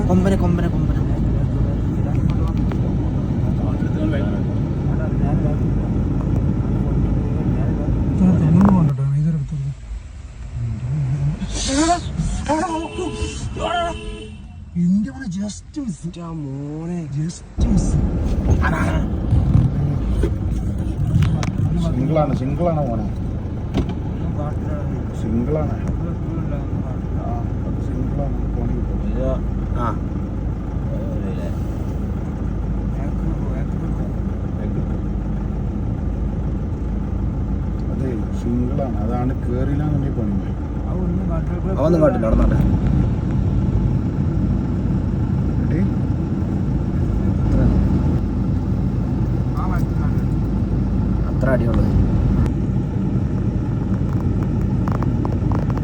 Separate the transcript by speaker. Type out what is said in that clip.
Speaker 1: കൊമ്പനെ കൊമ്പനെ കൊമ്പനെ എന്റെ മോനെ just miss മോനെ ജസ്റ്റ് മിസ്
Speaker 2: സിംഗിളാണ് സിംഗിളാണ് മോനെ സിംഗിളാണ് സിംഗിളാണ് ഫോണി കിട്ടും
Speaker 1: ആ
Speaker 2: അതെ സിംഗിളാണ് അതാണ് കേറിയില്ലാന്നുണ്ടെങ്കിൽ പണി
Speaker 1: അവന്നും കാട്ടില്ല അവിടെ നാട്ടെ അത്ര അടിയുള്ളത്